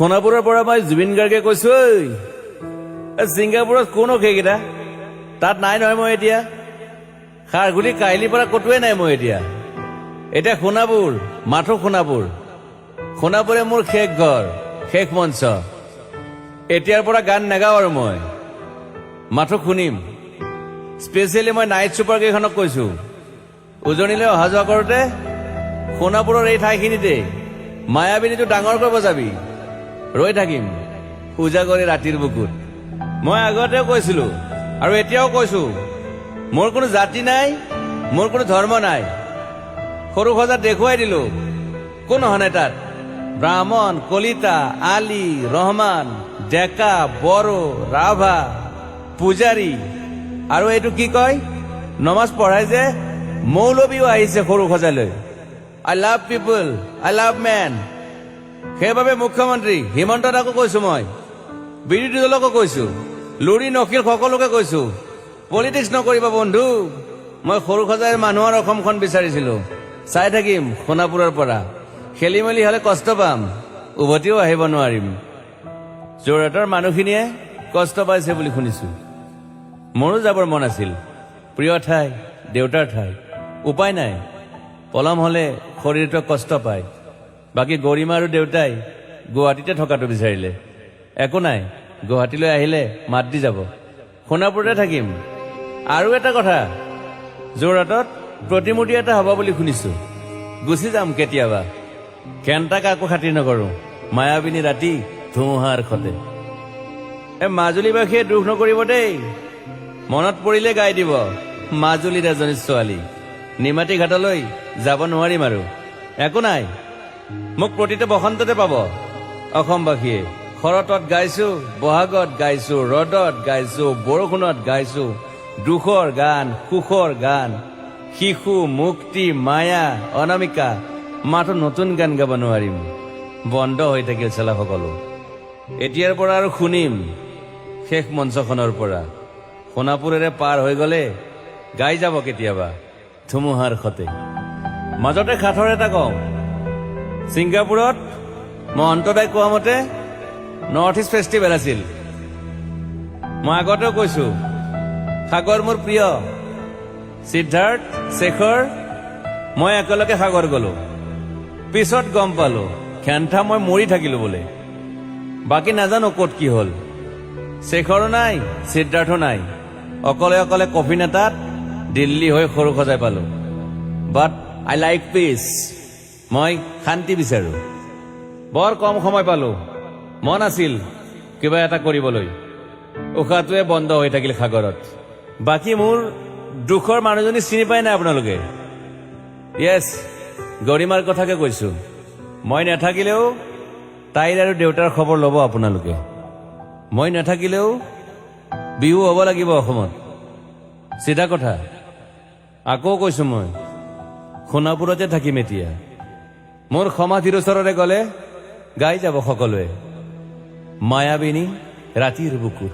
সোণাপুৰৰ পৰা মই জুবিন গাৰ্গে কৈছো ছিংগাপুৰত কোন সেইকেইটা তাত নাই নহয় মই এতিয়া খাৰঘুলি কাহিলীৰ পৰা কতোৱে নাই মই এতিয়া সোণাপুৰ মাথো সোণাপুৰে মোৰ শেষ ঘৰ শেষ মঞ্চ এতিয়াৰ পৰা গান নাগাওঁ আৰু মই মাথো শুনিম স্পেচিয়েলি মই নাইট ছুপাৰ কেইখনক কৈছো উজনিলৈ অহা যোৱা কৰোঁতে সোণাপুৰৰ এই ঠাইখিনিতে মায়াবিনীটো ডাঙৰকৈ বজাবি ৰৈ থাকিম উজাগৰে ৰাতিৰ বুকুত মই আগতেও কৈছিলো আৰু এতিয়াও কৈছো মোৰ কোনো জাতি নাই মোৰ কোনো ধৰ্ম নাই সৰু সজা দেখুৱাই দিলো কোন অহা নাই তাত ব্ৰাহ্মণ কলিতা আলী ৰহমান ডেকা বড়ো ৰাভা পূজাৰী আৰু এইটো কি কয় নমাজ পঢ়াই যে মৌলবীও আহিছে সৰু সজালৈ I love people I love man সেইবাবে মুখ্যমন্ত্ৰী হিমন্ত দাকো কৈছো মই বিৰোধী দলকো কৈছো লুৰি নকিল সকলোকে কৈছো পলিটিক্স নকৰিবা বন্ধু মই সৰু সজাই মানুহৰ অসমখন বিচাৰিছিলো চাই থাকিম সোণাপুৰৰ পৰা খেলি মেলি হলে কষ্ট পাম উভতিও আহিব নোৱাৰিম যোৰহাটৰ মানুহখিনিয়ে কষ্ট পাইছে বুলি শুনিছো মোৰো যাবৰ মন আছিল প্ৰিয় ঠাই দেউতাৰ ঠাই উপায় নাই পলম হলে শৰীৰটো কষ্ট পায় বাকী গৰিমা আৰু দেউতাই গুৱাহাটীতে থকাটো বিচাৰিলে একো নাই গুৱাহাটীলৈ আহিলে মাত দি যাব সোণাপুৰতে থাকিম আৰু এটা কথা যোৰহাটত প্ৰতিমূৰ্তি এটা হ'ব বুলি শুনিছো গুচি যাম কেতিয়াবা কেণ্টাক আকৌ খাতিৰ নকৰো মায়াবিনী ৰাতি ধুমুহাৰ খতে মাজুলীবাসীয়ে দুখ নকৰিব দেই মনত পৰিলে গাই দিব মাজুলীৰ এজনী ছোৱালী নিমাতী ঘাটলৈ যাব নোৱাৰিম আৰু একো নাই মোক প্ৰতিটো বসন্ততে পাব অসমবাসীয়ে শৰতত গাইছো বহাগত গাইছো ৰদত গাইছো বৰষুণত গাইছো দুখৰ গান সুখৰ গান শিশু মুক্তি মায়া অনামিকা মাথো নতুন গান গাব নোৱাৰিম বন্ধ হৈ থাকিল চেলা সকলো এতিয়াৰ পৰা আৰু শুনিম শেষ মঞ্চখনৰ পৰা সোণাপুৰেৰে পাৰ হৈ গলে গাই যাব কেতিয়াবা ধুমুহাৰ খতে মাজতে সাঁথৰ এটা কওঁ ছিংগাপুৰত মহন্তদাই কোৱা মতে নৰ্থ ইষ্ট ফেষ্টিভেল আছিল মই আগতেও কৈছো সাগৰ মোৰ প্ৰিয় সিদ্ধাৰ্থ শেখৰ মই একেলগে সাগৰ গলো পিছত গম পালো খেন্থা মই মৰি থাকিলো বোলে বাকী নাজানো ক'ত কি হল শেখৰো নাই সিদ্ধাৰ্থো নাই অকলে অকলে কফি নেতাত দিল্লী হৈ সৰু সজাই পালো বাট আই লাইক পিচ মই শান্তি বিচাৰো বৰ কম সময় পালো মন আছিল কিবা এটা কৰিবলৈ উশাহটোৱে বন্ধ হৈ থাকিল সাগৰত বাকী মোৰ দুখৰ মানুহজনী চিনি পাই নাই আপোনালোকে য়েছ গৰিমাৰ কথাকে কৈছো মই নাথাকিলেও তাইৰ আৰু দেউতাৰ খবৰ ল'ব আপোনালোকে মই নাথাকিলেও বিহু হ'ব লাগিব অসমত চিধা কথা আকৌ কৈছো মই সোণাপুৰতে থাকিম এতিয়া মোৰ সমাধিৰ ওচৰৰে গলে গাই যাব সকলোৱে মায়াবিনী ৰাতিৰ বুকুত